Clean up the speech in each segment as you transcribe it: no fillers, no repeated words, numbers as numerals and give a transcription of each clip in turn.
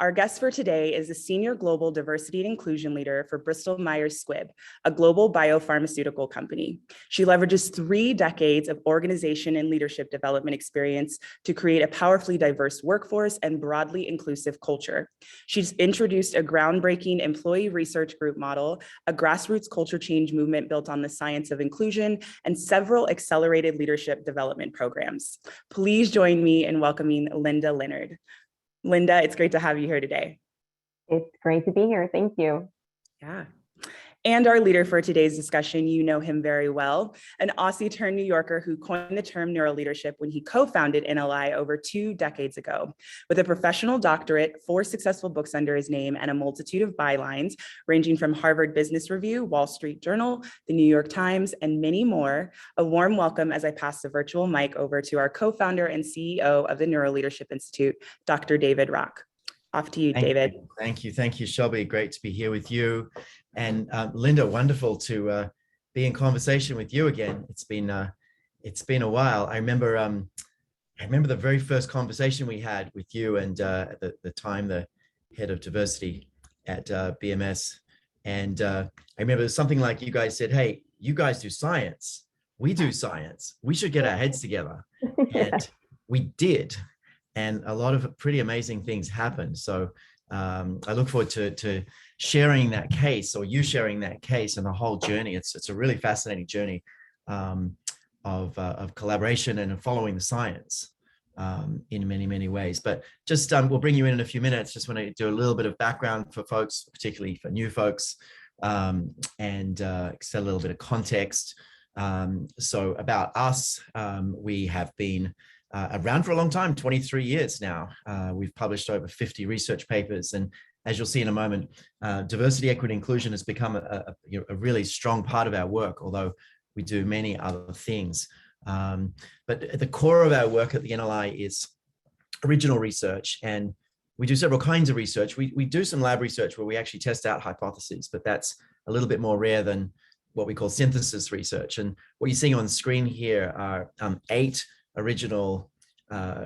Our guest for today is a senior global diversity and inclusion leader for Bristol Myers Squibb, a global biopharmaceutical company. She leverages 3 decades of organization and leadership development experience to create a powerfully diverse workforce and broadly inclusive culture. She's introduced a groundbreaking employee research group model, a grassroots culture change movement built on the science of inclusion, and several accelerated leadership development programs. Please join me in welcoming Linda Leonard. Linda, it's great to have you here today. It's great to be here. Thank you. Yeah. And our leader for today's discussion, you know him very well, an Aussie turned New Yorker who coined the term NeuroLeadership when he co-founded Nli over 2 decades ago. With a professional doctorate, 4 successful books under his name, and a multitude of bylines ranging from Harvard Business Review, Wall Street Journal, the New York Times, and many more, a warm welcome as I pass the virtual mic over to our co-founder and CEO of the NeuroLeadership Institute, Dr. David Rock. Off to you, David. Thank you, Shelby. Great to be here with you. And Linda, wonderful to be in conversation with you again. It's been a while. I remember the very first conversation we had with you, and at the time the head of diversity at BMS. And I remember something like you guys said, "Hey, you guys do science. We do science. We should get our heads together." And we did. And a lot of pretty amazing things happened. So I look forward to sharing that case, or you sharing that case, and the whole journey. It's a really fascinating journey of collaboration and following the science in many ways. But just we'll bring you in a few minutes. Just want to do a little bit of background for folks, particularly for new folks, and set a little bit of context. So about us, we have been around for a long time, 23 years now. We've published over 50 research papers, and as you'll see in a moment, diversity, equity, inclusion has become a really strong part of our work, although we do many other things. But at the core of our work at the NLI is original research, and we do several kinds of research. We do some lab research where we actually test out hypotheses, but that's a little bit more rare than what we call synthesis research. And what you're seeing on screen here are 8 original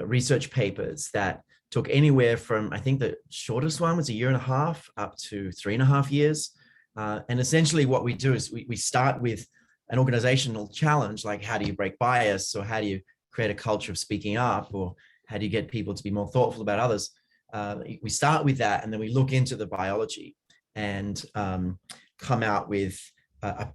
research papers that took anywhere from, I think the shortest one was 1.5 years up to 3.5 years. And essentially what we do is we start with an organizational challenge, like how do you break bias, or how do you create a culture of speaking up, or how do you get people to be more thoughtful about others. We start with that, and then we look into the biology and come out with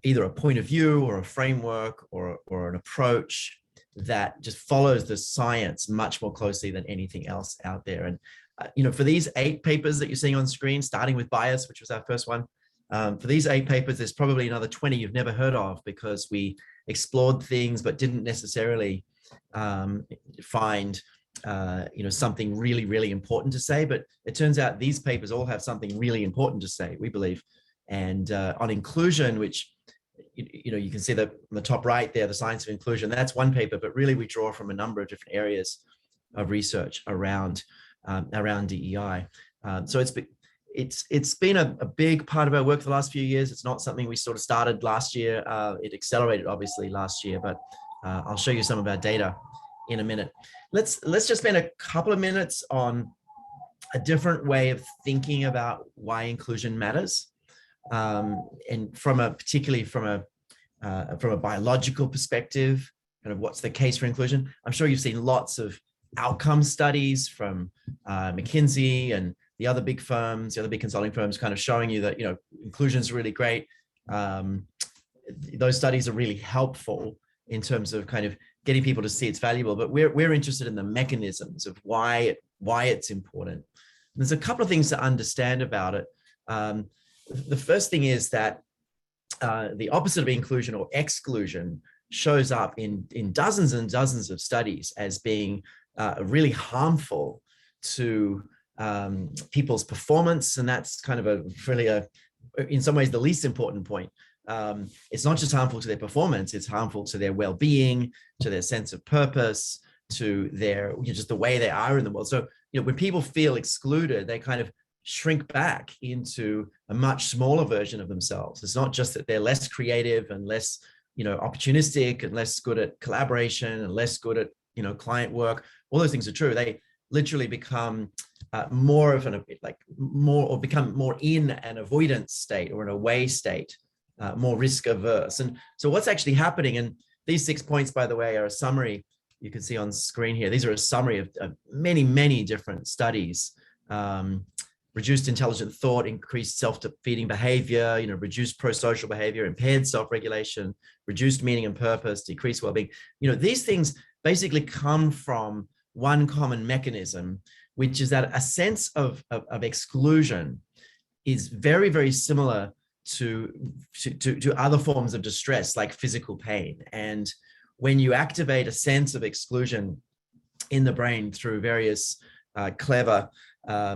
either a point of view or a framework or an approach that just follows the science much more closely than anything else out there. And for these 8 papers that you're seeing on screen, starting with bias, which was our first one, for these 8 papers, there's probably another 20 you've never heard of, because we explored things but didn't necessarily find something really important to say. But it turns out these papers all have something really important to say, we believe. And on inclusion, which you can see that on the top right there, the science of inclusion, that's one paper, but really we draw from a number of different areas of research around DEI. So it's been a big part of our work for the last few years. It's not something we sort of started last year. It accelerated obviously last year, but I'll show you some of our data in a minute. Let's just spend a couple of minutes on a different way of thinking about why inclusion matters. And particularly from a biological perspective, kind of what's the case for inclusion. I'm sure you've seen lots of outcome studies from McKinsey and the other big firms, the other big consulting firms, kind of showing you that inclusion is really great. Those studies are really helpful in terms of kind of getting people to see it's valuable. But we're interested in the mechanisms of why it's important. There's a couple of things to understand about it. The first thing is that the opposite of inclusion, or exclusion, shows up in dozens and dozens of studies as being really harmful to people's performance. And that's kind of in some ways, the least important point. It's not just harmful to their performance, it's harmful to their well-being, to their sense of purpose, to their just the way they are in the world. So when people feel excluded, they kind of shrink back into a much smaller version of themselves. It's not just that they're less creative and less, opportunistic and less good at collaboration and less good at, client work. All those things are true. They literally become more of an more or become more in an avoidance state or an away state, more risk averse. And so what's actually happening, and these 6 points, by the way, are a summary you can see on screen here. These are a summary of many, many different studies. Reduced intelligent thought, increased self-defeating behavior, reduced pro-social behavior, impaired self-regulation, reduced meaning and purpose, decreased well-being. These things basically come from one common mechanism, which is that a sense of exclusion is very, very similar to other forms of distress, like physical pain. And when you activate a sense of exclusion in the brain through various clever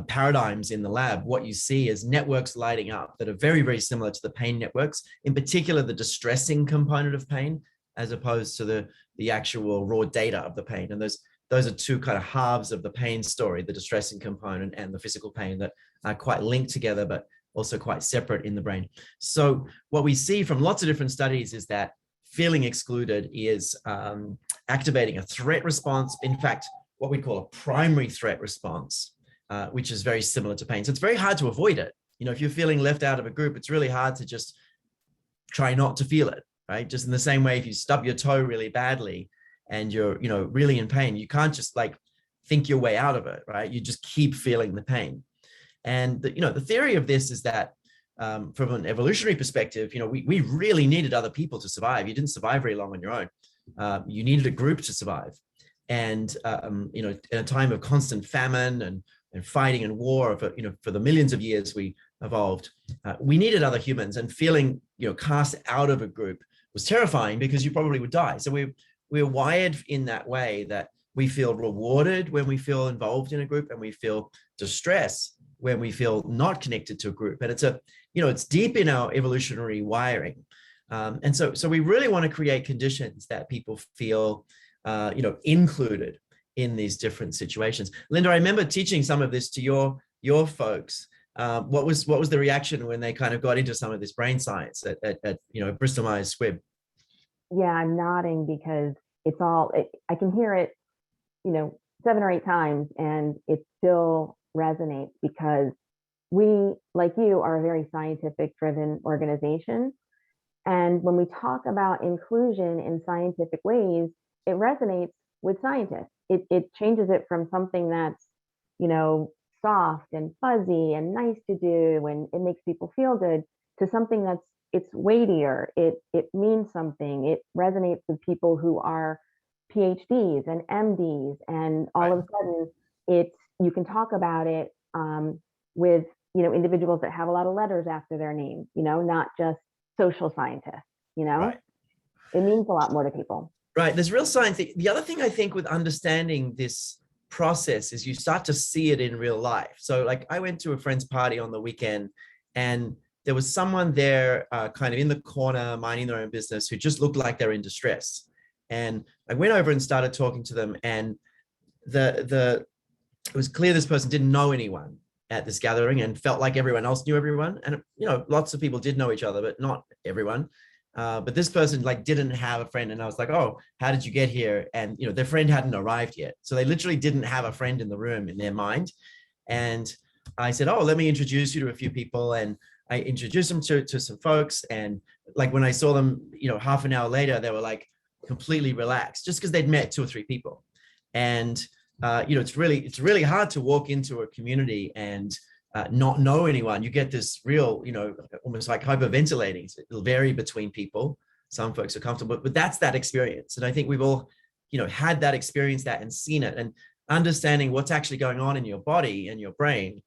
paradigms in the lab, what you see is networks lighting up that are very, very similar to the pain networks, in particular, the distressing component of pain, as opposed to the actual raw data of the pain. And those are two kind of halves of the pain story, the distressing component and the physical pain, that are quite linked together, but also quite separate in the brain. So what we see from lots of different studies is that feeling excluded is activating a threat response. In fact, what we call a primary threat response, which is very similar to pain. So it's very hard to avoid it. If you're feeling left out of a group, it's really hard to just try not to feel it, right? Just in the same way, if you stub your toe really badly and you're, really in pain, you can't just think your way out of it, right? You just keep feeling the pain. And the theory of this is that from an evolutionary perspective, we really needed other people to survive. You didn't survive very long on your own. You needed a group to survive. And, in a time of constant famine and fighting and war, for the millions of years we evolved, we needed other humans, and feeling, cast out of a group was terrifying because you probably would die. So we're wired in that way that we feel rewarded when we feel involved in a group, and we feel distress when we feel not connected to a group. And it's deep in our evolutionary wiring. And so we really want to create conditions that people feel, included in these different situations. Linda, I remember teaching some of this to your folks. What was the reaction when they kind of got into some of this brain science at Bristol Myers Squibb? Yeah, I'm nodding because I can hear it, 7 or 8 times, and it still resonates because we, like you, are a very scientific driven organization. And when we talk about inclusion in scientific ways, it resonates with scientists. It changes it from something that's, soft and fuzzy and nice to do, and it makes people feel good, to something it's weightier. It means something. It resonates with people who are PhDs and MDs, and all of a sudden you can talk about it with individuals that have a lot of letters after their name, not just social scientists. Right. It means a lot more to people. Right. There's real science. The other thing I think with understanding this process is you start to see it in real life. So I went to a friend's party on the weekend, and there was someone there kind of in the corner minding their own business who just looked like they're in distress. And I went over and started talking to them, and it was clear this person didn't know anyone at this gathering and felt like everyone else knew everyone. And, lots of people did know each other, but not everyone. But this person didn't have a friend. And I was like, oh, how did you get here? And, their friend hadn't arrived yet. So they literally didn't have a friend in the room in their mind. And I said, oh, let me introduce you to a few people. And I introduced them to some folks. And when I saw them, half an hour later, they were completely relaxed just because they'd met 2 or 3 people. And, it's really hard to walk into a community and not know anyone. You get this real, almost like hyperventilating. It'll vary between people. Some folks are comfortable, but that's that experience. And I think we've all, had that experience, and seen it, and understanding what's actually going on in your body and your brain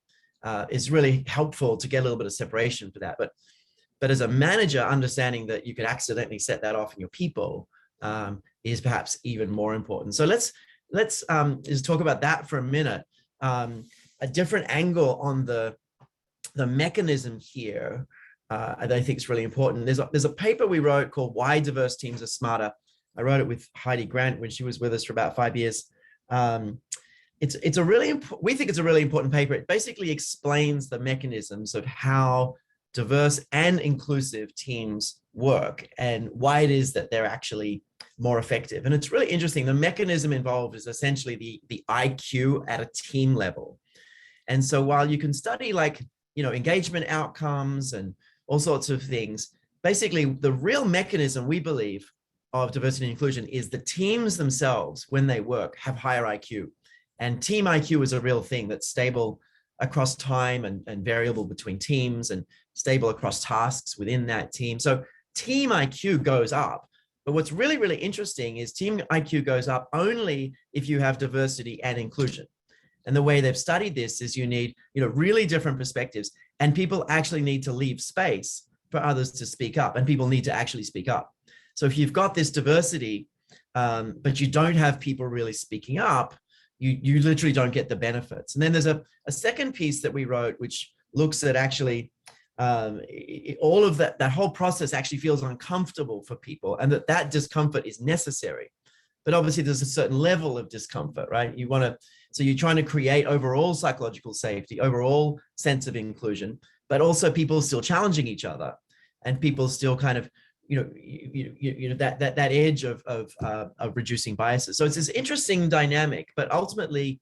is really helpful to get a little bit of separation for that. But as a manager, understanding that you could accidentally set that off in your people is perhaps even more important. So let's just talk about that for a minute. A different angle on the mechanism here that I think is really important. There's a paper we wrote called Why Diverse Teams Are Smarter. I wrote it with Heidi Grant when she was with us for about 5 years. It's a really we think it's a really important paper. It basically explains the mechanisms of how diverse and inclusive teams work and why it is that they're actually more effective. And it's really interesting. The mechanism involved is essentially the IQ at a team level. And so while you can study like, engagement outcomes and all sorts of things, basically the real mechanism we believe of diversity and inclusion is the teams themselves, when they work, have higher IQ. And team IQ is a real thing that's stable across time and variable between teams and stable across tasks within that team. So team IQ goes up. But what's really, really interesting is team IQ goes up only if you have diversity and inclusion. And the way they've studied this is you need, really different perspectives, and people actually need to leave space for others to speak up, and people need to actually speak up. So if you've got this diversity, but you don't have people really speaking up, you literally don't get the benefits. And then there's a second piece that we wrote, which looks at actually all of that whole process actually feels uncomfortable for people, and that discomfort is necessary. But obviously there's a certain level of discomfort, right? So you're trying to create overall psychological safety, overall sense of inclusion, but also people still challenging each other, and people still kind of, that edge of reducing biases. So it's this interesting dynamic, but ultimately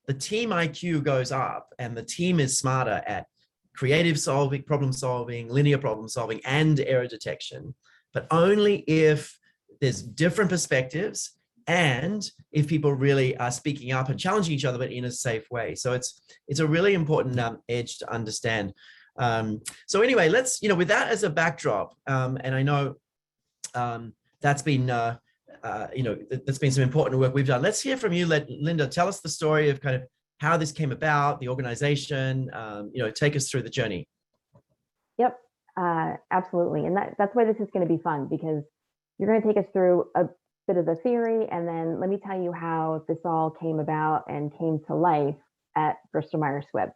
the team IQ goes up and the team is smarter at creative solving, problem solving, linear problem solving, and error detection, but only if there's different perspectives and if people really are speaking up and challenging each other, but in a safe way. So it's a really important edge to understand. So anyway, let's, with that as a backdrop, and I know that's been, that's been some important work we've done. Let's hear from you, Linda. Tell us the story of kind of how this came about, the organization, take us through the journey. Yep, absolutely. And that's why this is going to be fun, because you're going to take us through a bit of the theory, and then let me tell you how this all came about and came to life at Bristol Myers Squibb.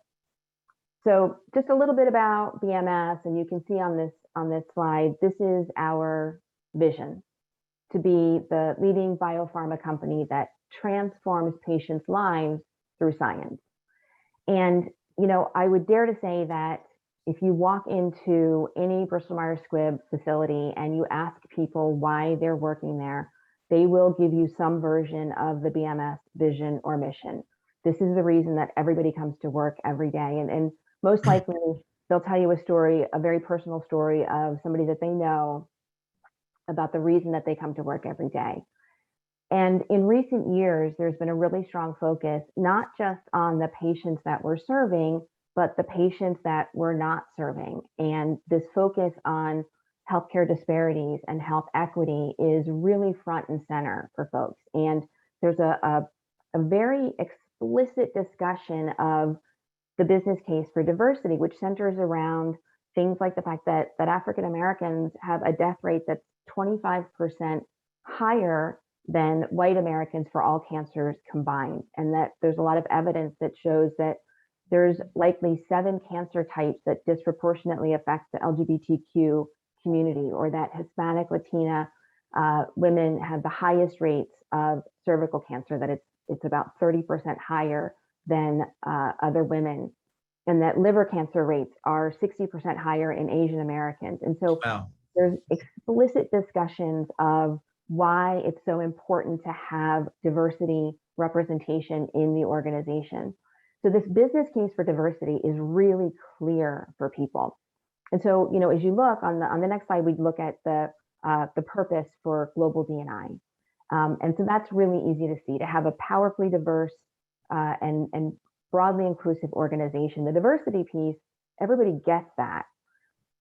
So just a little bit about BMS, and you can see on this slide, this is our vision: to be the leading biopharma company that transforms patients' lives through science. And, I would dare to say that if you walk into any Bristol Myers Squibb facility and you ask people why they're working there, they will give you some version of the BMS vision or mission. This is the reason that everybody comes to work every day. And most likely they'll tell you a story, a very personal story of somebody that they know about the reason that they come to work every day. And in recent years, there's been a really strong focus, not just on the patients that we're serving, but the patients that we're not serving. And this focus on healthcare disparities and health equity is really front and center for folks. And there's a very explicit discussion of the business case for diversity, which centers around things like the fact that African Americans have a death rate that's 25% higher than white Americans for all cancers combined. And that there's a lot of evidence that shows that there's likely 7 cancer types that disproportionately affect the LGBTQ community, or that Hispanic, Latina women have the highest rates of cervical cancer, that it's about 30% higher than other women, and that liver cancer rates are 60% higher in Asian Americans. And so there's explicit discussions of why it's so important to have diversity representation in the organization. So this business case for diversity is really clear for people. And so, as you look on the next slide, we look at the purpose for global D&I. And so that's really easy to see, to have a powerfully diverse and broadly inclusive organization. The diversity piece, everybody gets that.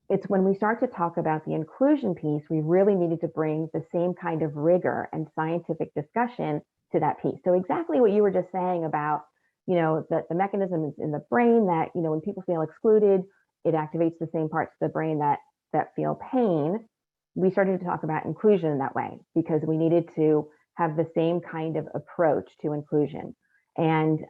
It's when we start to talk about the inclusion piece, we really needed to bring the same kind of rigor and scientific discussion to that piece. So exactly what you were just saying about, the mechanisms in the brain that, when people feel excluded, it activates the same parts of the brain that feel pain. We started to talk about inclusion in that way, because we needed to have the same kind of approach to inclusion. And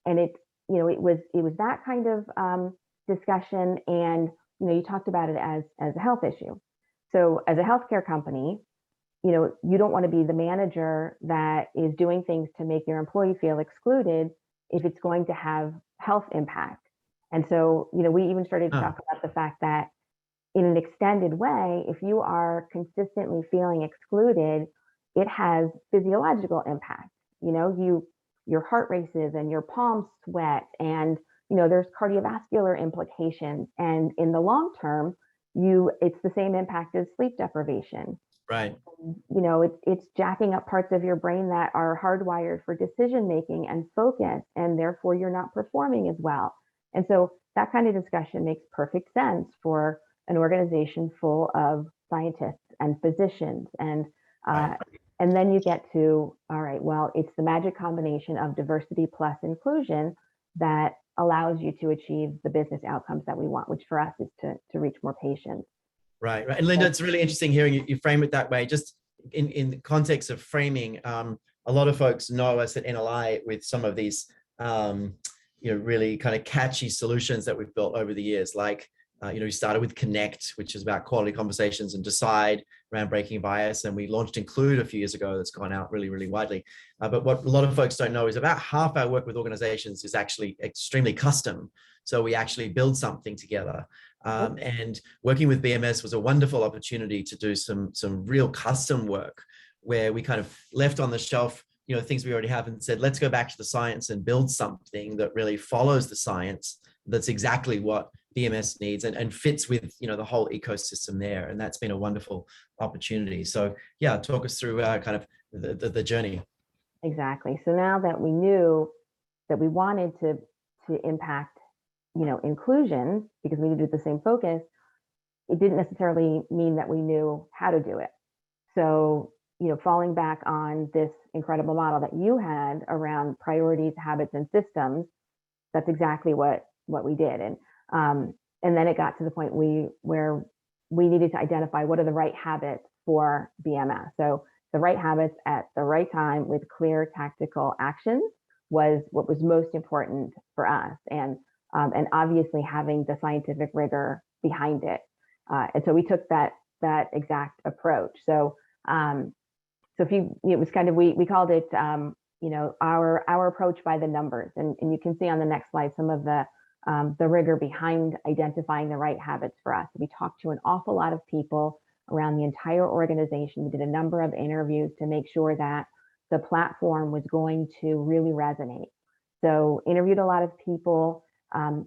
it was that kind of discussion. And you talked about it as a health issue. So as a healthcare company, you don't want to be the manager that is doing things to make your employee feel excluded if it's going to have health impact. And so, we even started to talk about the fact that in an extended way, if you are consistently feeling excluded, it has physiological impact. Your heart races and your palms sweat, and there's cardiovascular implications. And in the long term, it's the same impact as sleep deprivation. Right. It's jacking up parts of your brain that are hardwired for decision making and focus, and therefore you're not performing as well. And so that kind of discussion makes perfect sense for an organization full of scientists and physicians. And Right. and then you get to, all right, well, it's the magic combination of diversity plus inclusion that allows you to achieve the business outcomes that we want, which for us is to reach more patients. Right. And Linda, it's really interesting hearing you frame it that way. Just in the context of framing, a lot of folks know us at NLI with some of these, really kind of catchy solutions that we've built over the years. Like, we started with Connect, which is about quality conversations, and Decide around breaking bias. And we launched Include a few years ago. That's gone out really, really widely. But what a lot of folks don't know is about half our work with organizations is actually extremely custom. So we actually build something together. And working with BMS was a wonderful opportunity to do some real custom work where we kind of left on the shelf, things we already have and said, let's go back to the science and build something that really follows the science. That's exactly what BMS needs and fits with, the whole ecosystem there. And that's been a wonderful opportunity. So yeah, talk us through kind of the journey. Exactly. So now that we knew that we wanted to impact inclusion, because we needed the same focus, it didn't necessarily mean that we knew how to do it. So, falling back on this incredible model that you had around priorities, habits, and systems, that's exactly what we did. And then it got to the point where we needed to identify what are the right habits for BMS. So the right habits at the right time with clear tactical actions was what was most important for us. And obviously having the scientific rigor behind it. And so we took that exact approach. So it was kind of, we called it, our approach by the numbers. And you can see on the next slide some of the rigor behind identifying the right habits for us. We talked to an awful lot of people around the entire organization. We did a number of interviews to make sure that the platform was going to really resonate. So interviewed a lot of people.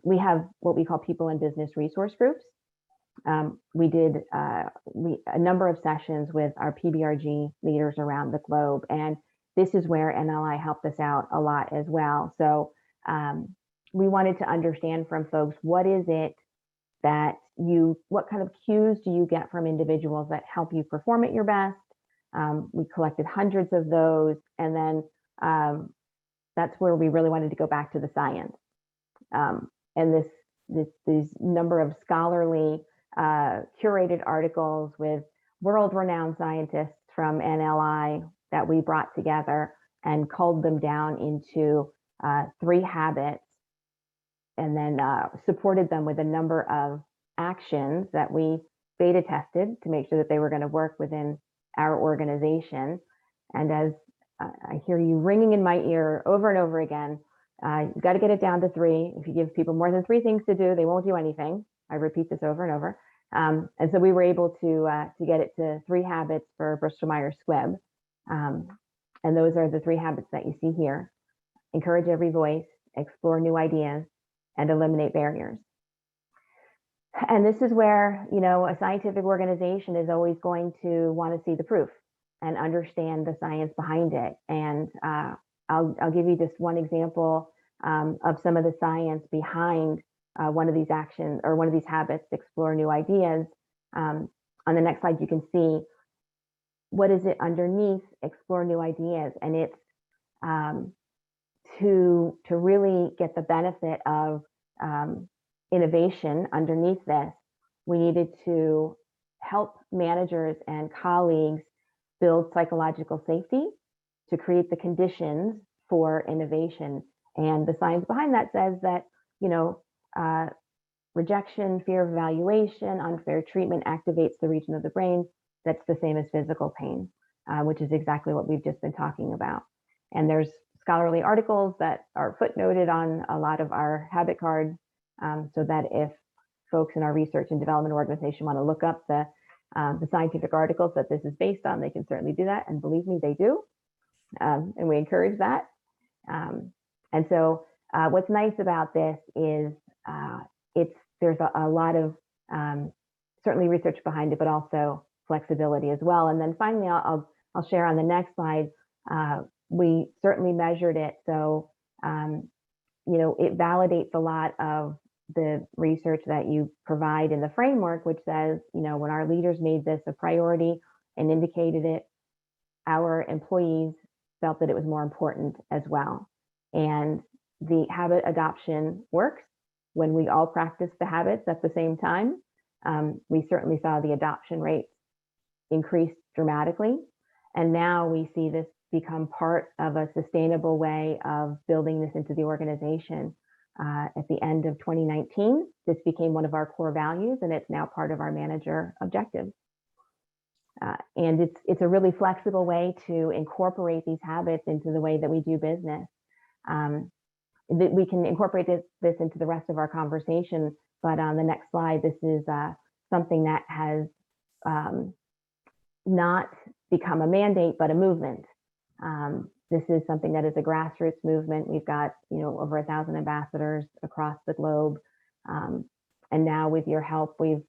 We have what we call people and business resource groups. We did a number of sessions with our PBRG leaders around the globe. And this is where NLI helped us out a lot as well. So we wanted to understand from folks, what is it that what kind of cues do you get from individuals that help you perform at your best? We collected hundreds of those. And then that's where we really wanted to go back to the science. And these number of scholarly curated articles with world-renowned scientists from NLI that we brought together and culled them down into 3 habits, and then supported them with a number of actions that we beta tested to make sure that they were going to work within our organization. And as I hear you ringing in my ear over and over again, you've got to get it down to 3. If you give people more than 3 things to do, they won't do anything. I repeat this over and over. And so we were able to get it to 3 habits for Bristol Myers Squibb. And those are the 3 habits that you see here: encourage every voice, explore new ideas, and eliminate barriers. And this is where, a scientific organization is always going to want to see the proof and understand the science behind it. And I'll give you just one example of some of the science behind one of these actions or one of these habits, explore new ideas. On the next slide, you can see what is it underneath explore new ideas. And it's to really get the benefit of innovation underneath this, we needed to help managers and colleagues build psychological safety to create the conditions for innovation. And the science behind that says that, rejection, fear of evaluation, unfair treatment activates the region of the brain that's the same as physical pain, which is exactly what we've just been talking about. And there's scholarly articles that are footnoted on a lot of our habit cards, so that if folks in our research and development organization want to look up the scientific articles that this is based on, they can certainly do that. And believe me, they do. And we encourage that. And so what's nice about this is there's a lot of certainly research behind it, but also flexibility as well. And then finally, I'll share on the next slide. We certainly measured it, so it validates a lot of the research that you provide in the framework, which says, when our leaders made this a priority and indicated it, our employees felt that it was more important as well. And the habit adoption works when we all practice the habits at the same time. We certainly saw the adoption rates increase dramatically. And now we see this become part of a sustainable way of building this into the organization. At the end of 2019, this became one of our core values, and it's now part of our manager objectives. And it's a really flexible way to incorporate these habits into the way that we do business. We can incorporate this into the rest of our conversation, but on the next slide, this is something that has not become a mandate, but a movement. This is something that is a grassroots movement. We've got over 1,000 ambassadors across the globe, and now with your help, we've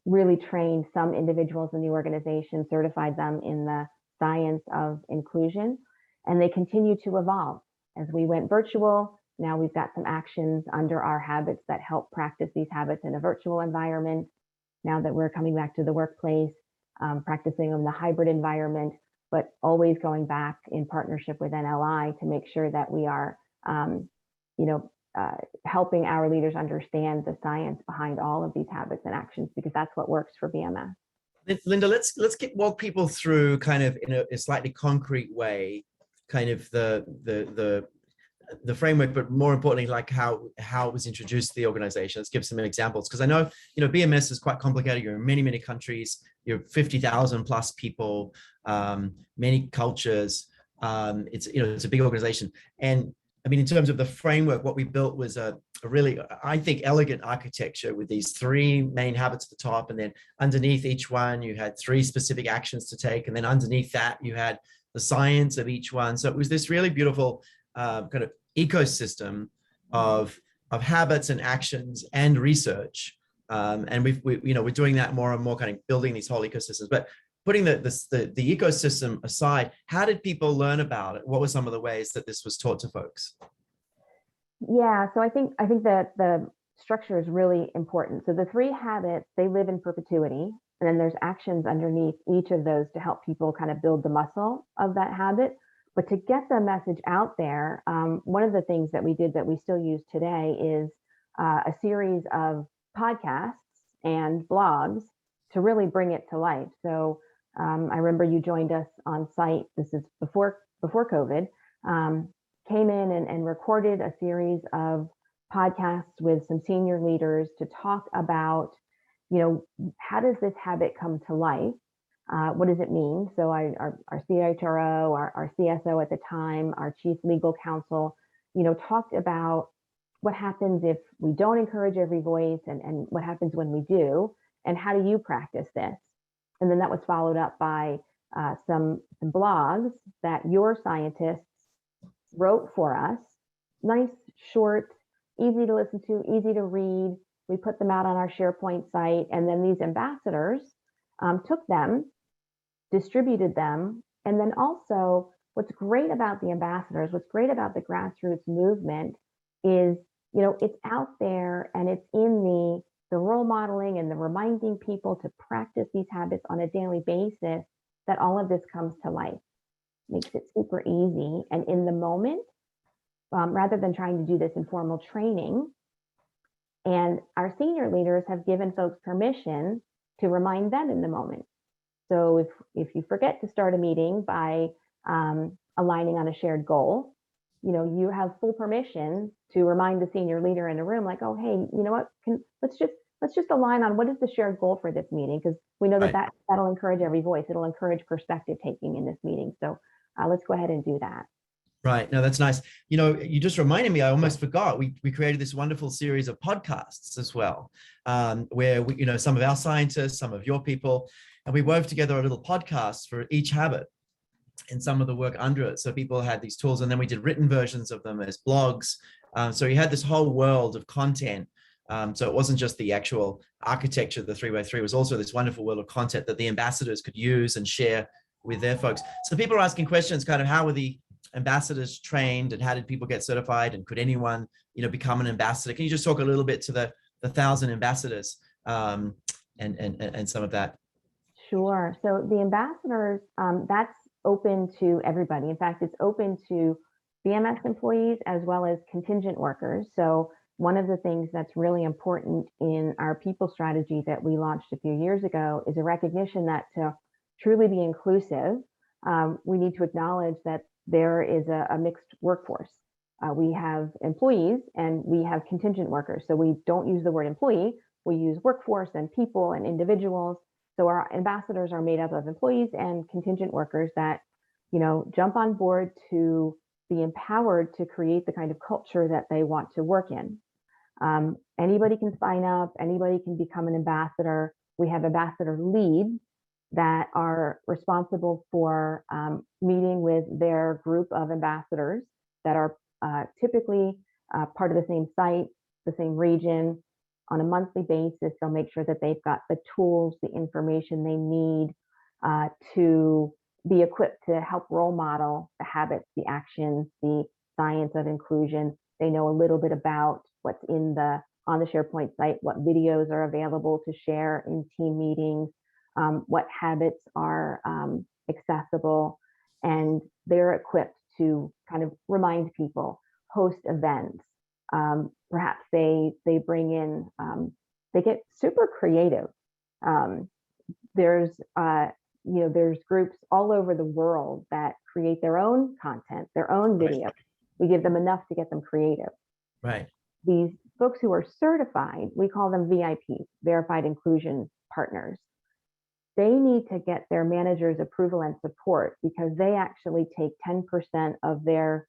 really trained some individuals in the organization, certified them in the science of inclusion, and they continue to evolve. As we went virtual, now we've got some actions under our habits that help practice these habits in a virtual environment. Now that we're coming back to the workplace, practicing in the hybrid environment, but always going back in partnership with NLI to make sure that we are, helping our leaders understand the science behind all of these habits and actions, because that's what works for BMS. Linda, let's walk people through kind of in a slightly concrete way, kind of the framework, but more importantly, like how it was introduced to the organization. Let's give some examples, because I know BMS is quite complicated. You're in many countries. You're 50,000 plus people, many cultures. It's a big organization, and I mean, in terms of the framework, what we built was a really, I think, elegant architecture with these 3 main habits at the top, and then underneath each one you had 3 specific actions to take, and then underneath that you had the science of each one. So it was this really beautiful kind of ecosystem of habits and actions and research, and we're doing that more and more, kind of building these whole ecosystems. But putting the ecosystem aside, how did people learn about it? What were some of the ways that this was taught to folks? Yeah, so I think that the structure is really important. So the 3 habits, they live in perpetuity, and then there's actions underneath each of those to help people kind of build the muscle of that habit. But to get the message out there, one of the things that we did that we still use today is a series of podcasts and blogs to really bring it to life. So I remember you joined us on site. This is before COVID. Came in and recorded a series of podcasts with some senior leaders to talk about, how does this habit come to life? What does it mean? So our CHRO, our CSO at the time, our chief legal counsel, talked about what happens if we don't encourage every voice, and what happens when we do, and how do you practice this? And then that was followed up by some blogs that your scientists wrote for us. Nice, short, easy to listen to, easy to read. We put them out on our SharePoint site, and then these ambassadors took them, distributed them, and then also what's great about the ambassadors, what's great about the grassroots movement is, it's out there and it's in the role modeling and the reminding people to practice these habits on a daily basis, that all of this comes to life. Makes it super easy and in the moment, rather than trying to do this informal training. And our senior leaders have given folks permission to remind them in the moment. So if you forget to start a meeting by aligning on a shared goal, you have full permission to remind the senior leader in a room, like, oh, hey, you know what? Let's just align on what is the shared goal for this meeting, because we know that that'll encourage every voice. It'll encourage perspective taking in this meeting. So let's go ahead and do that. Right. No, that's nice. You just reminded me, I almost forgot. We created this wonderful series of podcasts as well, where we, some of our scientists, some of your people, and we wove together a little podcast for each habit and some of the work under it. So people had these tools, and then we did written versions of them as blogs. So you had this whole world of content. So it wasn't just the actual architecture of the 3x3, it was also this wonderful world of content that the ambassadors could use and share with their folks. So people are asking questions, kind of how were the ambassadors trained and how did people get certified, and could anyone, become an ambassador? Can you just talk a little bit to the 1,000 ambassadors and some of that? Sure. So the ambassadors, that's open to everybody. In fact, it's open to BMS employees as well as contingent workers. So one of the things that's really important in our people strategy that we launched a few years ago is a recognition that to truly be inclusive, we need to acknowledge that there is a mixed workforce. We have employees and we have contingent workers. So we don't use the word employee, we use workforce and people and individuals. So our ambassadors are made up of employees and contingent workers that, jump on board to be empowered to create the kind of culture that they want to work in. Anybody can sign up, anybody can become an ambassador. We have ambassador leads that are responsible for meeting with their group of ambassadors that are typically part of the same site, the same region. On a monthly basis, they'll make sure that they've got the tools, the information they need to be equipped to help role model the habits, the actions, the science of inclusion. They know a little bit about what's on the SharePoint site, what videos are available to share in team meetings, what habits are accessible, and they're equipped to kind of remind people, host events. Perhaps they bring in, they get super creative. There's groups all over the world that create their own content, their own videos. Right. We give them enough to get them creative. Right. These folks who are certified, we call them VIPs, Verified Inclusion Partners. They need to get their manager's approval and support because they actually take 10% of their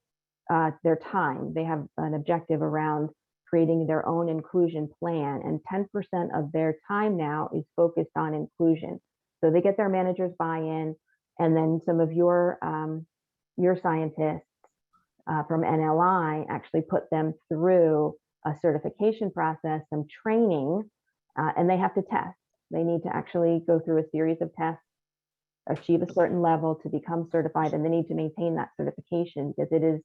time. They have an objective around creating their own inclusion plan, and 10% of their time now is focused on inclusion. So they get their manager's buy-in, and then some of your scientists from NLI actually put them through a certification process, some training, and they have to test. They need to actually go through a series of tests, achieve a certain level to become certified, and they need to maintain that certification because it is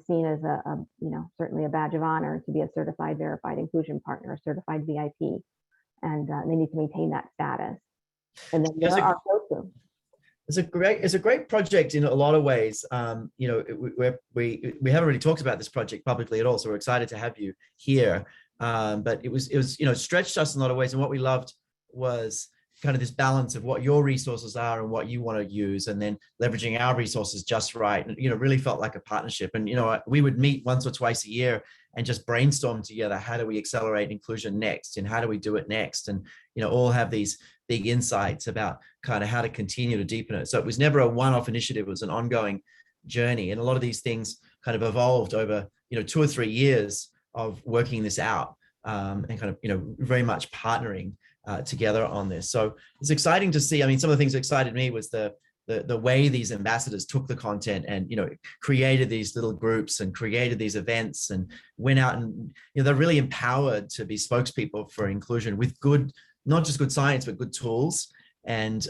seen as certainly a badge of honor to be a certified verified inclusion partner, a certified VIP, and they need to maintain that status. And then there are go-to. It's a great project in a lot of ways. We haven't really talked about this project publicly at all, so we're excited to have you here. But it was stretched us in a lot of ways, and what we loved was kind of this balance of what your resources are and what you want to use, and then leveraging our resources just right. And really felt like a partnership. And we would meet once or twice a year and just brainstorm together, how do we accelerate inclusion next, and how do we do it next, and all have these big insights about kind of how to continue to deepen it. So it was never a one-off initiative, it was an ongoing journey, and a lot of these things kind of evolved over 2 or 3 years of working this out, and kind of very much partnering together on this. So it's exciting to see. I mean, some of the things that excited me was the way these ambassadors took the content and created these little groups and created these events and went out and they're really empowered to be spokespeople for inclusion with not just good science, but good tools and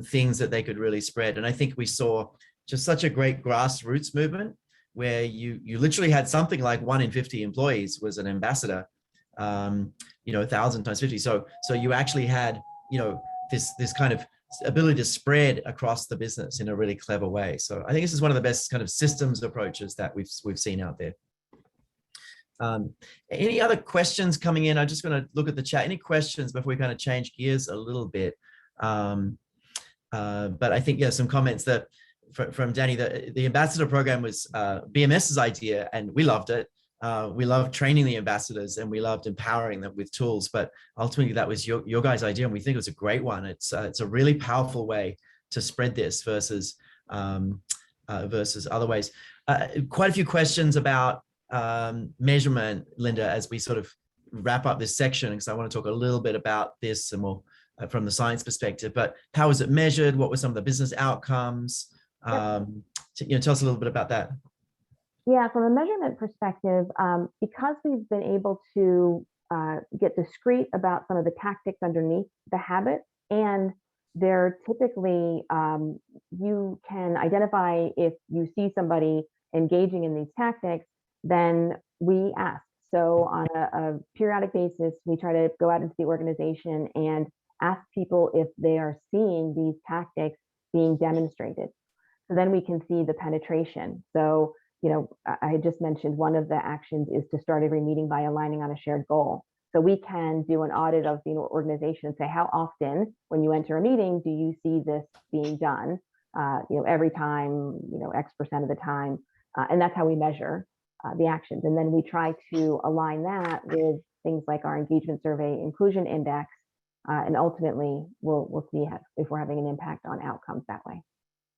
things that they could really spread. And I think we saw just such a great grassroots movement where you literally had something like 1 in 50 employees was an ambassador, 1,000 times 50. So you actually had, this kind of ability to spread across the business in a really clever way. So I think this is one of the best kind of systems approaches that we've seen out there. Any other questions coming in? I'm just going to look at the chat. Any questions before we kind of change gears a little bit? But I think, some comments that from Danny, the ambassador program was BMS's idea, and we loved it. We loved training the ambassadors and we loved empowering them with tools, but ultimately that was your guys' idea, and we think it was a great one. It's a really powerful way to spread this versus other ways. Quite a few questions about measurement, Linda, as we sort of wrap up this section, because I want to talk a little bit about this and more from the science perspective. But how was it measured? What were some of the business outcomes? Tell us a little bit about that. Yeah, from a measurement perspective, because we've been able to get discrete about some of the tactics underneath the habit, and they're typically, you can identify if you see somebody engaging in these tactics, then we ask. So on a periodic basis, we try to go out into the organization and ask people if they are seeing these tactics being demonstrated. So then we can see the penetration. So, I had just mentioned one of the actions is to start every meeting by aligning on a shared goal. So we can do an audit of the organization and say, how often when you enter a meeting, do you see this being done? Every time, X% of the time. And that's how we measure the actions. And then we try to align that with things like our engagement survey inclusion index. And ultimately, we'll see if we're having an impact on outcomes that way.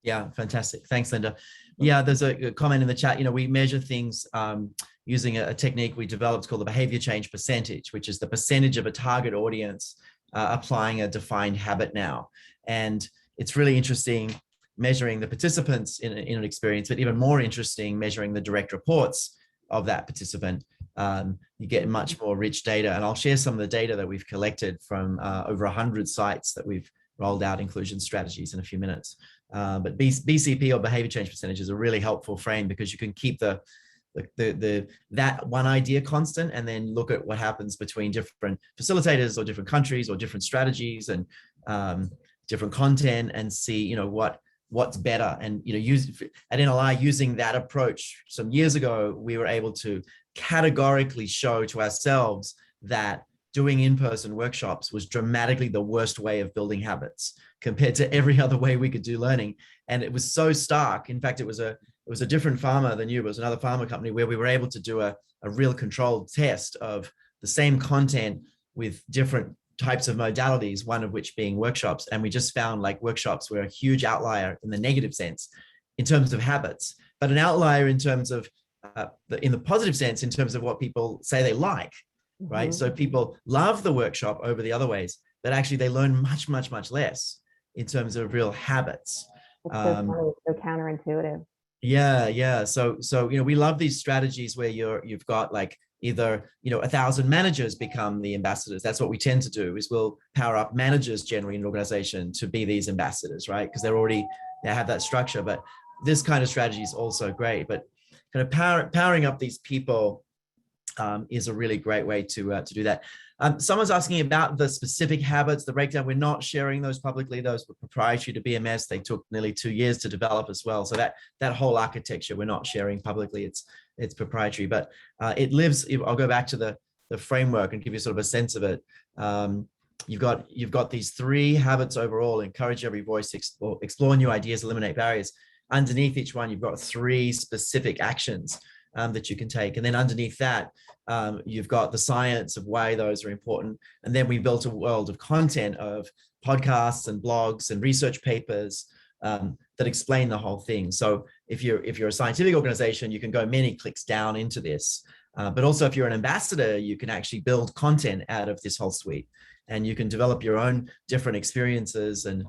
Yeah, fantastic. Thanks, Linda. Yeah, there's a comment in the chat. We measure things using a technique we developed called the behavior change percentage, which is the percentage of a target audience applying a defined habit now. And it's really interesting measuring the participants in an experience, but even more interesting measuring the direct reports of that participant. You get much more rich data. And I'll share some of the data that we've collected from over 100 sites that we've rolled out inclusion strategies in a few minutes. But BCP, or behavior change percentage, is a really helpful frame because you can keep that one idea constant and then look at what happens between different facilitators or different countries or different strategies and different content, and see what's better. And at NLI, using that approach some years ago, we were able to categorically show to ourselves that doing in-person workshops was dramatically the worst way of building habits compared to every other way we could do learning. And it was so stark. In fact, it was a different pharma than you. It was another pharma company where we were able to do a real controlled test of the same content with different types of modalities, one of which being workshops. And we just found workshops were a huge outlier in the negative sense in terms of habits, but an outlier in terms of, in the positive sense, in terms of what people say they like. Right. Mm-hmm. So people love the workshop over the other ways, but actually they learn much, much, much less in terms of real habits. It's so funny, it's so counterintuitive. Yeah. So, we love these strategies where you've got either, 1,000 managers become the ambassadors. That's what we tend to do, is we'll power up managers generally in an organization to be these ambassadors, right? Because they have that structure. But this kind of strategy is also great, but kind of powering up these people is a really great way to do that. Someone's asking about the specific habits, the breakdown. We're not sharing those publicly. Those were proprietary to BMS. They took nearly 2 years to develop as well. So that whole architecture we're not sharing publicly. It's proprietary, but it lives. I'll go back to the framework and give you sort of a sense of it. You've got these 3 habits overall: encourage every voice, explore new ideas, eliminate barriers. Underneath each one, you've got 3 specific actions that you can take. And then underneath that, you've got the science of why those are important. And then we built a world of content of podcasts and blogs and research papers that explain the whole thing. So if you're a scientific organization, you can go many clicks down into this. But also if you're an ambassador, you can actually build content out of this whole suite, and you can develop your own different experiences and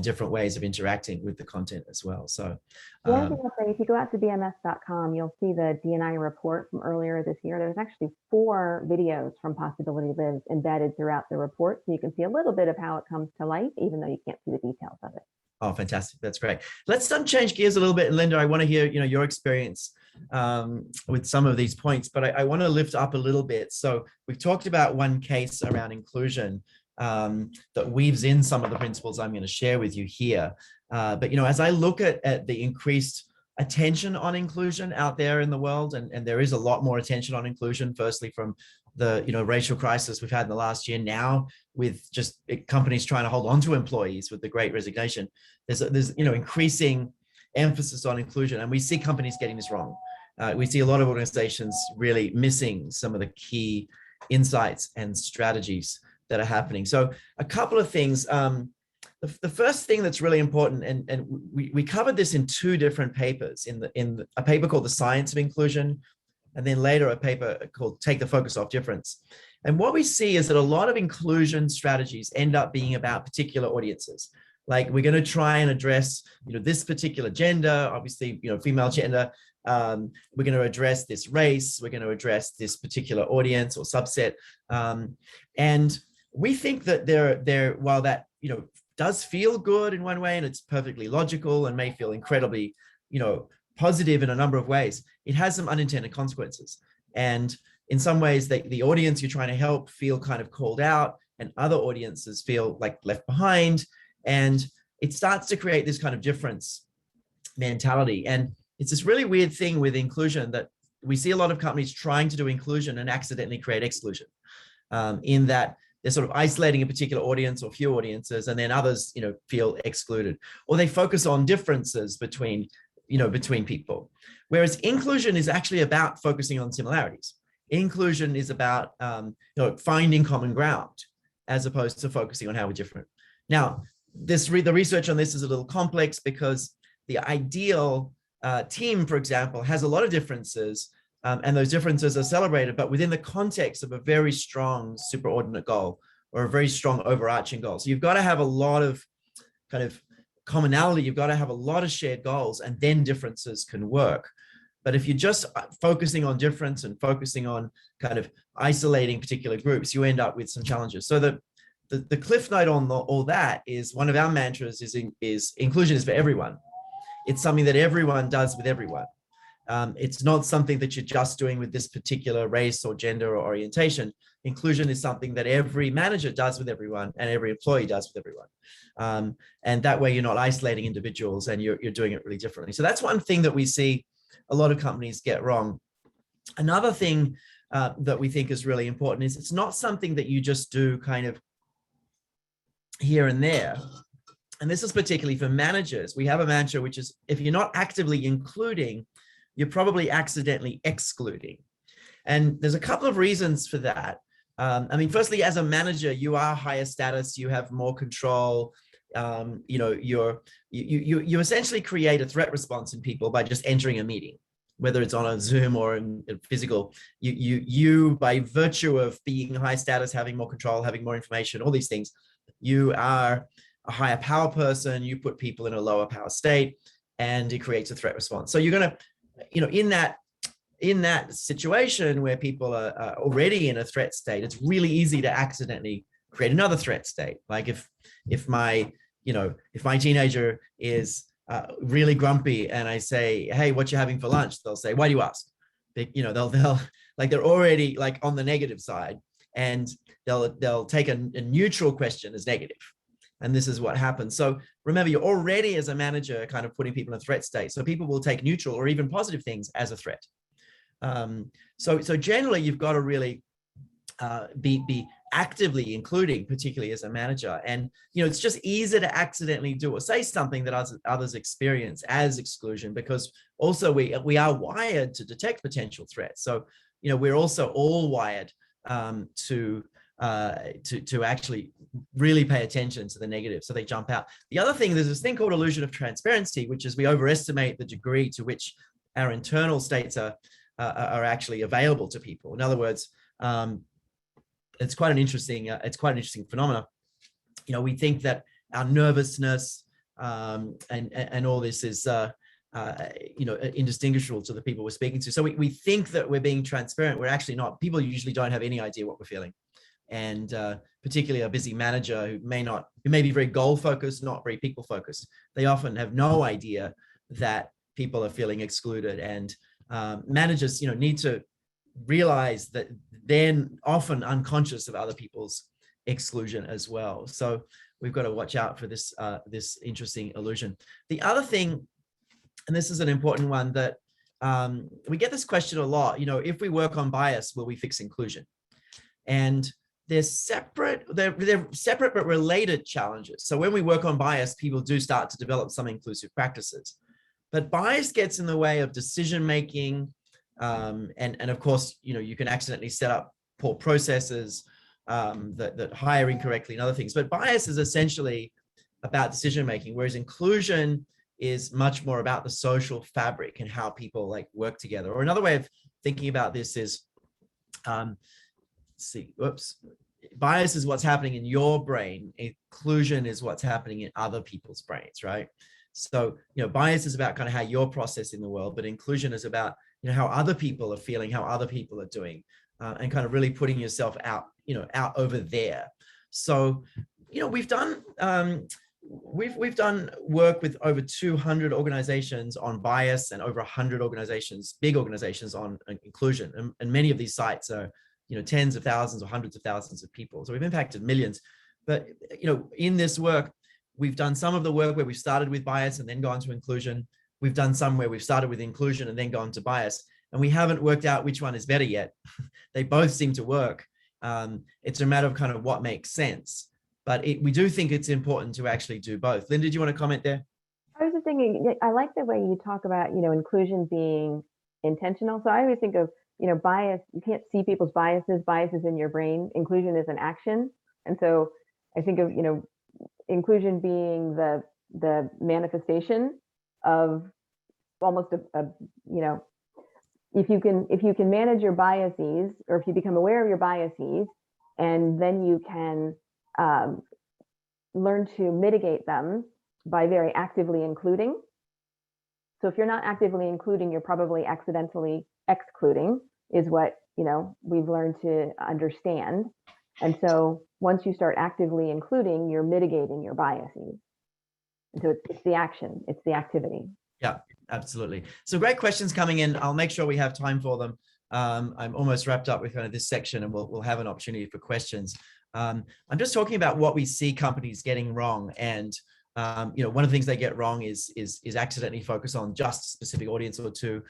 different ways of interacting with the content as well. So the other thing I'll say, if you go out to bms.com, you'll see the D&I report from earlier this year. There's actually 4 videos from Possibility Lives embedded throughout the report. So you can see a little bit of how it comes to life, even though you can't see the details of it. Oh, fantastic. That's great. Let's change gears a little bit. And Linda, I want to hear, your experience with some of these points, but I want to lift up a little bit. So we've talked about one case around inclusion that weaves in some of the principles I'm going to share with you here. But, as I look at the increased attention on inclusion out there in the world, and there is a lot more attention on inclusion, firstly from the racial crisis we've had in the last year, now with just companies trying to hold on to employees with the Great Resignation, there's increasing emphasis on inclusion, and we see companies getting this wrong. We see a lot of organizations really missing some of the key insights and strategies that are happening. So a couple of things. The first thing that's really important, and we covered this in 2 different papers, in a paper called The Science of Inclusion, and then later a paper called Take the Focus Off Difference. And what we see is that a lot of inclusion strategies end up being about particular audiences. Like, we're going to try and address, this particular gender, obviously, female gender, we're going to address this race, we're going to address this particular audience or subset. And we think that while that, does feel good in one way, and it's perfectly logical and may feel incredibly, positive in a number of ways, it has some unintended consequences. And in some ways, the audience you're trying to help feel kind of called out, and other audiences feel like left behind. And it starts to create this kind of difference mentality. And it's this really weird thing with inclusion that we see a lot of companies trying to do inclusion and accidentally create exclusion, in that they're sort of isolating a particular audience or few audiences, and then others, feel excluded, or they focus on differences between people. Whereas inclusion is actually about focusing on similarities. Inclusion is about, finding common ground, as opposed to focusing on how we're different. Now, the research on this is a little complex because the ideal team, for example, has a lot of differences, and those differences are celebrated, but within the context of a very strong superordinate goal or a very strong overarching goal. So you've got to have a lot of kind of commonality, you've got to have a lot of shared goals, and then differences can work. But if you're just focusing on difference and focusing on kind of isolating particular groups, you end up with some challenges. So the cliff note on all that is, one of our mantras is inclusion is for everyone. It's something that everyone does with everyone. It's not something that you're just doing with this particular race or gender or orientation. Inclusion is something that every manager does with everyone, and every employee does with everyone. And that way you're not isolating individuals, and you're doing it really differently. So that's one thing that we see a lot of companies get wrong. Another thing that we think is really important is it's not something that you just do kind of here and there. And this is particularly for managers. We have a mantra, which is, if you're not actively including, you're probably accidentally excluding. And there's a couple of reasons for that. Firstly, as a manager, you are higher status, you have more control. You essentially create a threat response in people by just entering a meeting, whether it's on a Zoom or in physical. You by virtue of being high status, having more control, having more information, all these things, you are a higher power person. You put people in a lower power state, and it creates a threat response. So you're going to, in that situation where people are already in a threat state, it's really easy to accidentally create another threat state. Like if my teenager is really grumpy and I say, "Hey, what you having for lunch?" They'll say, "Why do you ask?" They'll like, they're already like on the negative side, and they'll take a neutral question as negative. And this is what happens. So remember, you're already, as a manager, kind of putting people in a threat state. So people will take neutral or even positive things as a threat. So generally, you've got to really be actively including, particularly as a manager. And it's just easier to accidentally do or say something that others experience as exclusion, because also we are wired to detect potential threats. So we're also all wired to actually really pay attention to the negative, so they jump out. The other thing, there's this thing called illusion of transparency, which is we overestimate the degree to which our internal states are actually available to people. In other words, it's quite an interesting phenomenon. We think that our nervousness and all this is indistinguishable to the people we're speaking to. So we think that we're being transparent. We're actually not. People usually don't have any idea what we're feeling. And particularly a busy manager who may be very goal focused, not very people focused, they often have no idea that people are feeling excluded. And managers, need to realize that they're often unconscious of other people's exclusion as well. So we've got to watch out for this interesting illusion. The other thing, and this is an important one, that we get this question a lot, if we work on bias, will we fix inclusion? And they're separate but related challenges. So when we work on bias, people do start to develop some inclusive practices. But bias gets in the way of decision making, and of course, you can accidentally set up poor processes that hire incorrectly and other things. But bias is essentially about decision making, whereas inclusion is much more about the social fabric and how people work together. Or another way of thinking about this is, bias is what's happening in your brain. Inclusion is what's happening in other people's brains, right? So, bias is about kind of how you're processing the world, but inclusion is about, how other people are feeling, how other people are doing, and kind of really putting yourself out, out over there. So, we've done work with over 200 organizations on bias and over 100 organizations, big organizations, on inclusion. And many of these sites are, tens of thousands or hundreds of thousands of people. So we've impacted millions. But, in this work, we've done some of the work where we've started with bias and then gone to inclusion. We've done some where we've started with inclusion and then gone to bias. And we haven't worked out which one is better yet. They both seem to work. It's a matter of kind of what makes sense. But we do think it's important to actually do both. Linda, do you want to comment there? I was just thinking, I like the way you talk about, inclusion being intentional. So I always think of, bias, you can't see people's biases. Bias is in your brain. Inclusion is an action. And so I think of, inclusion being the manifestation of almost if you can manage your biases, or if you become aware of your biases, and then you can learn to mitigate them by very actively including. So if you're not actively including, you're probably accidentally excluding, is what we've learned to understand. And so once you start actively including, you're mitigating your biases. And so it's the action, it's the activity. Yeah, absolutely. So great questions coming in. I'll make sure we have time for them. I'm almost wrapped up with kind of this section, and we'll have an opportunity for questions. I'm just talking about what we see companies getting wrong. And one of the things they get wrong is accidentally focus on just a specific audience or two.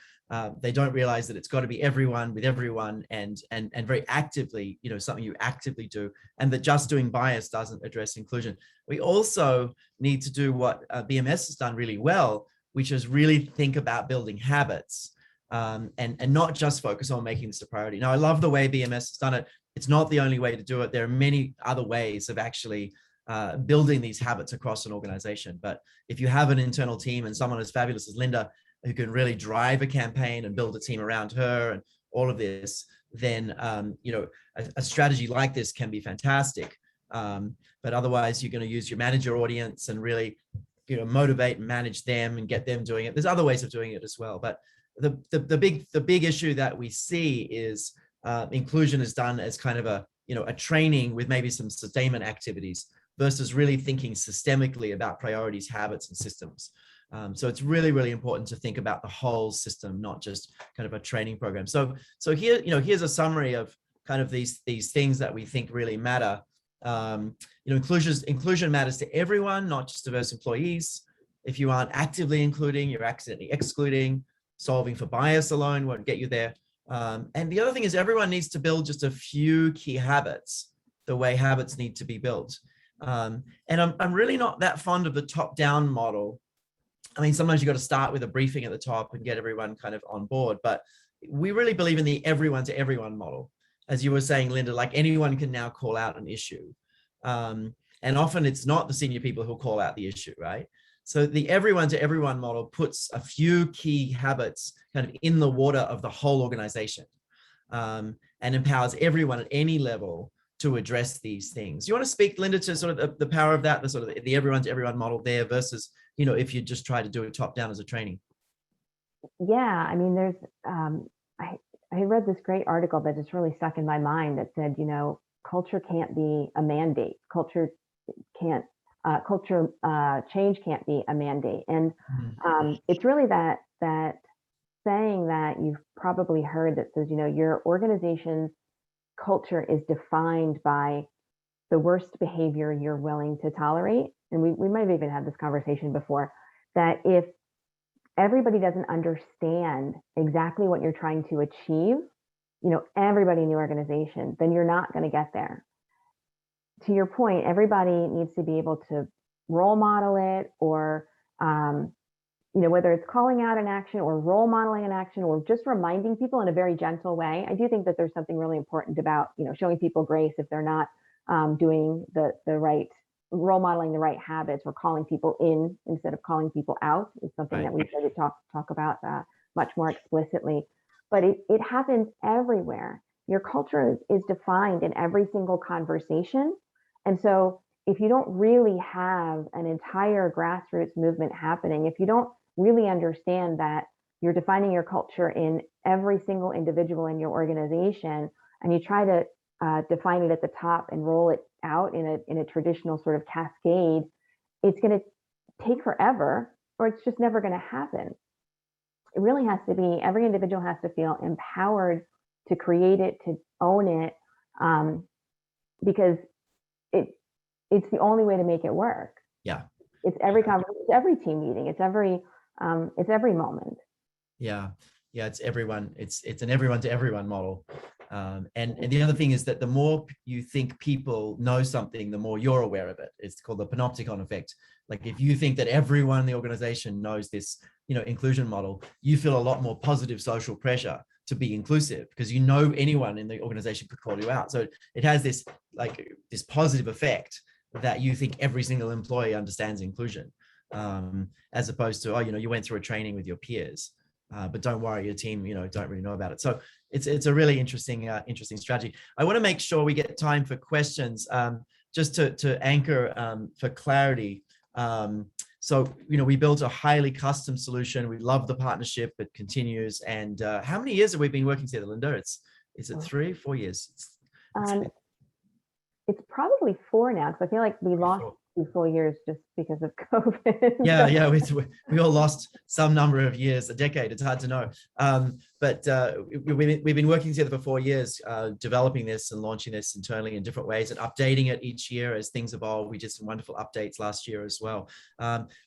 They don't realize that it's got to be everyone with everyone, and very actively, something you actively do, and that just doing bias doesn't address inclusion. We also need to do what BMS has done really well, which is really think about building habits, and not just focus on making this a priority. Now, I love the way BMS has done it. It's not the only way to do it. There are many other ways of actually building these habits across an organization. But if you have an internal team and someone as fabulous as Linda, who can really drive a campaign and build a team around her and all of this, then a strategy like this can be fantastic. But otherwise, you're going to use your manager audience and really motivate and manage them and get them doing it. There's other ways of doing it as well. But the big issue that we see is inclusion is done as kind of a training with maybe some sustainment activities, versus really thinking systemically about priorities, habits, and systems. So it's really, really important to think about the whole system, not just kind of a training program. So here, here's a summary of kind of these things that we think really matter. Inclusion matters to everyone, not just diverse employees. If you aren't actively including, you're accidentally excluding. Solving for bias alone won't get you there. And the other thing is, everyone needs to build just a few key habits, the way habits need to be built. And I'm really not that fond of the top-down model. I mean, sometimes you got to start with a briefing at the top and get everyone kind of on board, but we really believe in the everyone to everyone model. As you were saying, Linda, like anyone can now call out an issue. And often it's not the senior people who call out the issue, right? So the everyone to everyone model puts a few key habits kind of in the water of the whole organization, and empowers everyone at any level to address these things. You want to speak, Linda, to sort of the power of that, the sort of the everyone to everyone model there versus, if you just try to do it top down as a training? Yeah, I mean, there's, I read this great article that just really stuck in my mind that said, culture can't be a mandate. Culture change can't be a mandate. And it's really that saying that you've probably heard that says, your organization's culture is defined by the worst behavior you're willing to tolerate. And we might have even had this conversation before, that if everybody doesn't understand exactly what you're trying to achieve, everybody in the organization, then you're not going to get there. To your point, everybody needs to be able to role model it, or whether it's calling out an action or role modeling an action or just reminding people in a very gentle way. I do think that there's something really important about, showing people grace if they're not doing the right, role modeling the right habits, or calling people in instead of calling people out. It's something that we try to talk about much more explicitly. But it happens everywhere. Your culture is defined in every single conversation. And so if you don't really have an entire grassroots movement happening, if you don't really understand that you're defining your culture in every single individual in your organization, and you try to define it at the top and roll it out in a traditional sort of cascade, it's going to take forever, or it's just never going to happen. It really has to be, every individual has to feel empowered to create it, to own it, because it's the only way to make it work. Yeah. It's every conversation, it's every team meeting, it's every moment. Yeah. Yeah. It's everyone. It's an everyone to everyone model. And the other thing is that the more you think people know something, the more you're aware of it. It's called the panopticon effect. Like if you think that everyone in the organization knows this, inclusion model, you feel a lot more positive social pressure to be inclusive because you know anyone in the organization could call you out. So it has this positive effect that you think every single employee understands inclusion, as opposed to, you went through a training with your peers, but don't worry, your team, don't really know about it. So it's a really interesting strategy. I want to make sure we get time for questions, just to anchor for clarity. So, we built a highly custom solution. We love the partnership. It continues. And how many years have we been working together, Linda? Is it 3, 4 years? It's probably 4 now, because I feel like we lost 2 full years just because of COVID. Yeah, we all lost some number of years, a decade. It's hard to know. But we've been working together for 4 years, developing this and launching this internally in different ways and updating it each year as things evolve. We did some wonderful updates last year as well.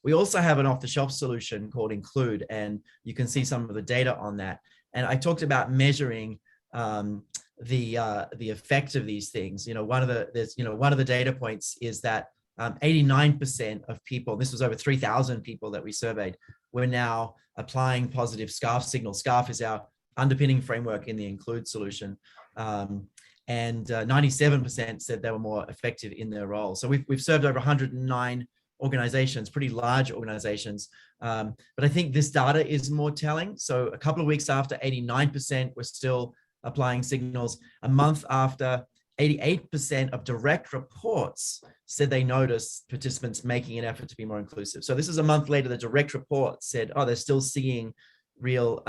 We also have an off-the-shelf solution called Include, and you can see some of the data on that. And I talked about measuring the effect of these things. One of the data points is that 89% of people, this was over 3,000 people that we surveyed, were now applying positive SCARF signals. SCARF is our underpinning framework in the Include solution. And 97% said they were more effective in their role. So we've served over 109 organizations, pretty large organizations. But I think this data is more telling. So a couple of weeks after, 89% were still applying signals. A month after, 88% of direct reports said they noticed participants making an effort to be more inclusive. So this is a month later, the direct report said, they're still seeing real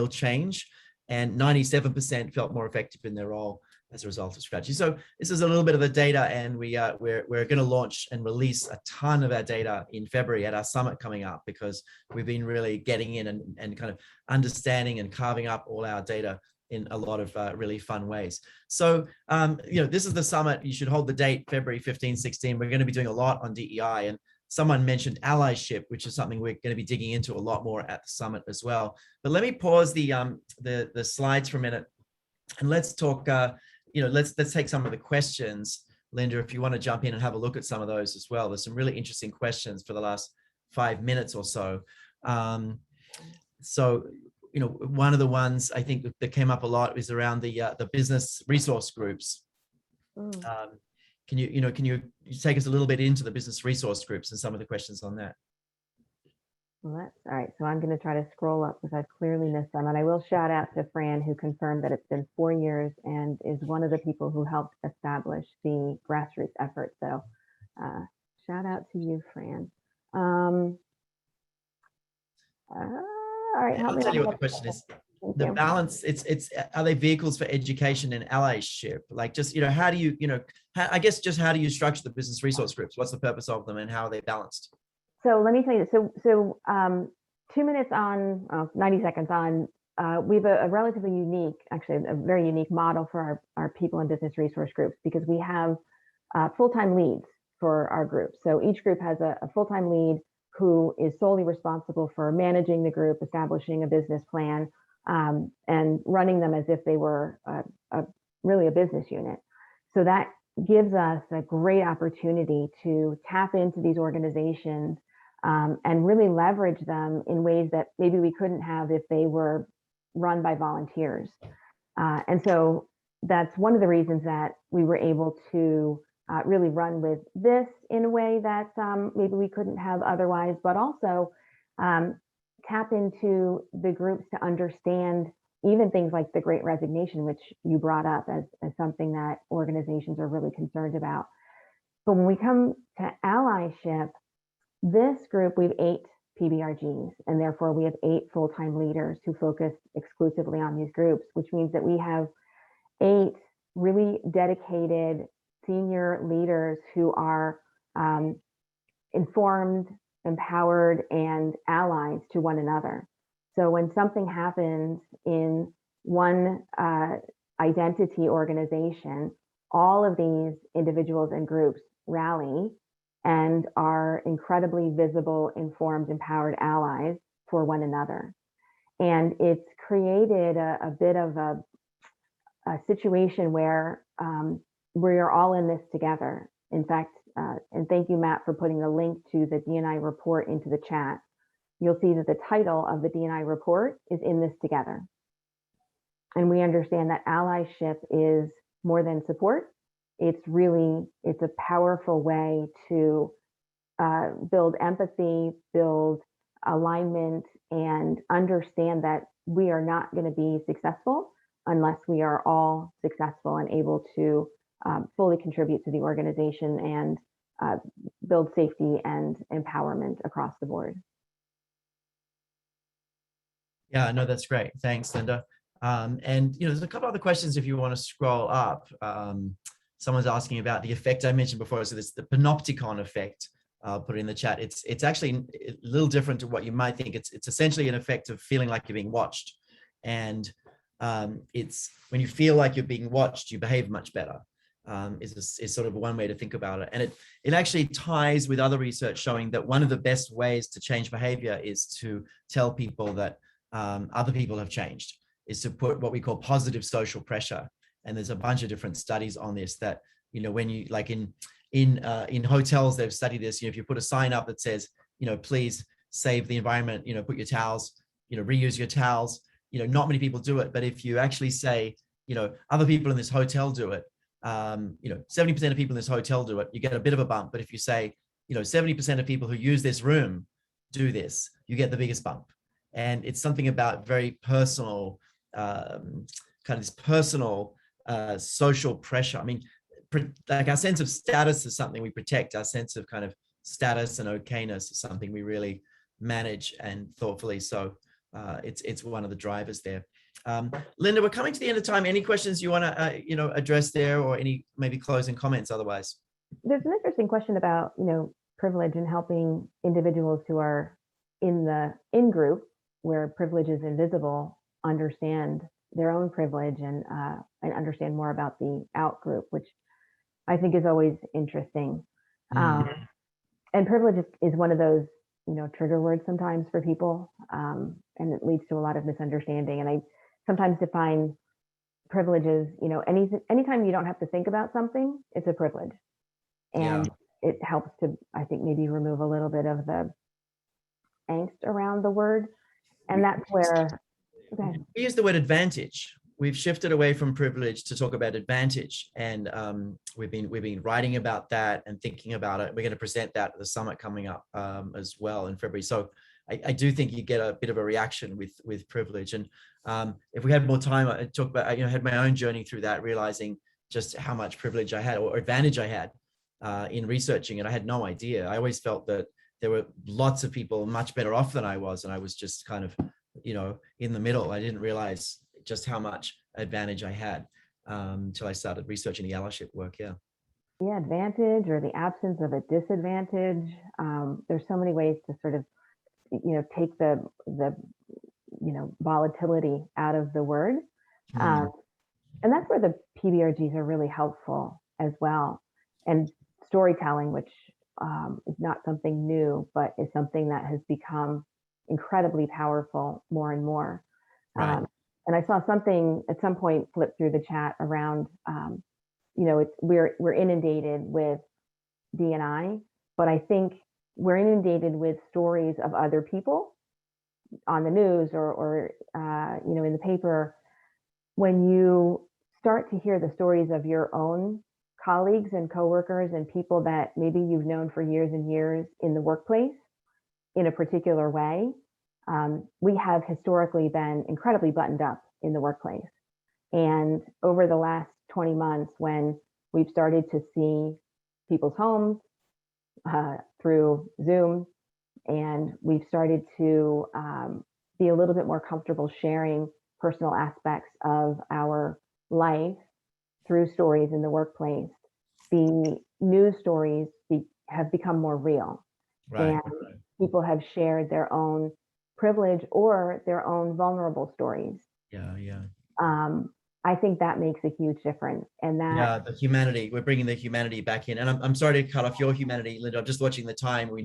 change. And 97% felt more effective in their role as a result of strategy. So this is a little bit of the data, and we're going to launch and release a ton of our data in February at our summit coming up, because we've been really getting in and kind of understanding and carving up all our data in a lot of really fun ways. So, this is the summit. You should hold the date, February 15, 16. We're going to be doing a lot on DEI, and someone mentioned allyship, which is something we're going to be digging into a lot more at the summit as well. But let me pause the slides for a minute, and let's talk. Let's take some of the questions, Linda, if you want to jump in and have a look at some of those as well. There's some really interesting questions for the last 5 minutes or so. One of the ones I think that came up a lot is around the business resource groups. Can you take us a little bit into the business resource groups and some of the questions on that? Well, that's all right. So I'm going to try to scroll up because I've clearly missed them. And I will shout out to Fran, who confirmed that it's been 4 years and is one of the people who helped establish the grassroots effort. So shout out to you, Fran. All right. I'll tell you what the question is. The balance, are they vehicles for education and allyship? Like just, how do you, how do you structure the business resource groups? What's the purpose of them and how are they balanced? So let me tell you, so 2 minutes on, 90 seconds on, we have a relatively unique, actually a very unique model for our people and business resource groups, because we have full-time leads for our group. So each group has a full-time lead who is solely responsible for managing the group, establishing a business plan, and running them as if they were really a business unit. So that gives us a great opportunity to tap into these organizations and really leverage them in ways that maybe we couldn't have if they were run by volunteers. And so that's one of the reasons that we were able to really run with this in a way that maybe we couldn't have otherwise, but also tap into the groups to understand even things like the Great Resignation, which you brought up as something that organizations are really concerned about. But when we come to allyship, this group, we have 8 PBRGs, and therefore we have 8 full-time leaders who focus exclusively on these groups, which means that we have 8 really dedicated senior leaders who are informed, empowered, and allies to one another. So when something happens in one identity organization, all of these individuals and groups rally and are incredibly visible, informed, empowered allies for one another. And it's created a bit of a situation where we're all in this together. In fact, and thank you, Matt, for putting the link to the D&I report into the chat. You'll see that the title of the D&I report is In This Together. And we understand that allyship is more than support. It's a powerful way to build empathy, build alignment, and understand that we are not going to be successful unless we are all successful and able to fully contribute to the organization and build safety and empowerment across the board. Yeah, no, that's great. Thanks, Linda. And there's a couple other questions if you want to scroll up. Someone's asking about the effect I mentioned before. So this the panopticon effect. I'll put it in the chat. It's actually a little different to what you might think. It's essentially an effect of feeling like you're being watched, and it's when you feel like you're being watched, you behave much better. Is sort of one way to think about it, and it actually ties with other research showing that one of the best ways to change behavior is to tell people that other people have changed, is to put what we call positive social pressure. And there's a bunch of different studies on this that, when you like in hotels, they've studied this, if you put a sign up that says, please save the environment, put your towels, reuse your towels, not many people do it. But if you actually say, other people in this hotel do it, 70% of people in this hotel do it, you get a bit of a bump. But if you say, 70% of people who use this room do this, you get the biggest bump. And it's something about very personal, kind of this personal social pressure. I mean, like our sense of status is something we protect. Our sense of kind of status and okayness is something we really manage and thoughtfully. So it's one of the drivers there. Linda, we're coming to the end of time. Any questions you want to address there, or any maybe closing comments otherwise? There's an interesting question about privilege and helping individuals who are in group where privilege is invisible understand their own privilege and understand more about the out group, which I think is always interesting. And privilege is one of those trigger words sometimes for people, and it leads to a lot of misunderstanding. And I sometimes define privilege as anytime you don't have to think about something, it's a privilege, and it helps to, I think, maybe remove a little bit of the angst around the word. And that's where we use the word advantage. We've shifted away from privilege to talk about advantage, and we've been writing about that and thinking about it. We're going to present that at the summit coming up as well in February. So I do think you get a bit of a reaction with privilege. And if we had more time, I'd talk about, had my own journey through that, realizing just how much privilege I had or advantage I had in researching it. I had no idea. I always felt that there were lots of people much better off than I was, and I was just kind of, in the middle. I didn't realize just how much advantage I had until I started researching the allyship work. Yeah, advantage or the absence of a disadvantage. There's so many ways to sort of, take the volatility out of the word. And that's where the PBRGs are really helpful as well. And storytelling, which is not something new, but is something that has become incredibly powerful more and more. Right. And I saw something at some point flip through the chat around, we're inundated with D&I, but I think we're inundated with stories of other people on the news or in the paper. When you start to hear the stories of your own colleagues and coworkers and people that maybe you've known for years and years in the workplace in a particular way, we have historically been incredibly buttoned up in the workplace. And over the last 20 months, when we've started to see people's homes through Zoom. And we've started to be a little bit more comfortable sharing personal aspects of our life through stories in the workplace. The news stories have become more real. Right. And people have shared their own privilege or their own vulnerable stories. Yeah. I think that makes a huge difference. And that the humanity, we're bringing the humanity back in. And I'm sorry to cut off your humanity, Linda. I'm just watching the time. We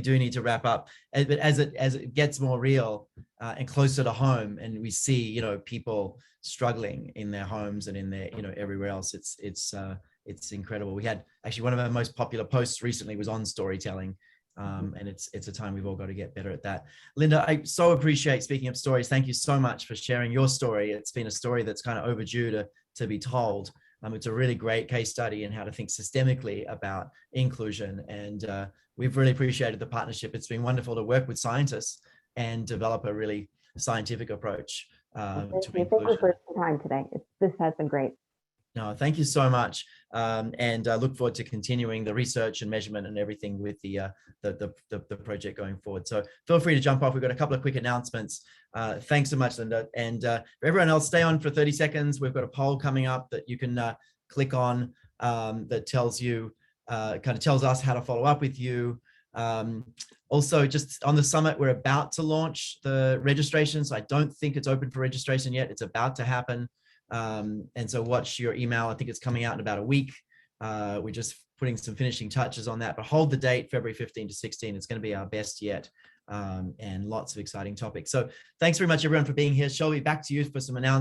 do need to wrap up. But as it gets more real and closer to home, and we see, people struggling in their homes and in their, everywhere else, it's incredible. We had actually one of our most popular posts recently was on storytelling. And it's a time we've all got to get better at that. Linda, I so appreciate, speaking of stories, thank you so much for sharing your story. It's been a story that's kind of overdue to be told. It's a really great case study in how to think systemically about inclusion. And we've really appreciated the partnership. It's been wonderful to work with scientists and develop a really scientific approach to inclusion. Thank you for your time today. This has been great. No, thank you so much. And I look forward to continuing the research and measurement and everything with the project going forward. So feel free to jump off. We've got a couple of quick announcements. Thanks so much, Linda. And for everyone else, stay on for 30 seconds. We've got a poll coming up that you can click on that tells you, tells us how to follow up with you. Also, just on the summit, we're about to launch the registration. So I don't think it's open for registration yet. It's about to happen. And so watch your email. I think it's coming out in about a week. We're just putting some finishing touches on that, but hold the date, February 15 to 16. It's going to be our best yet, and lots of exciting topics. So thanks very much, everyone, for being here. Shelby, back to you for some announcements.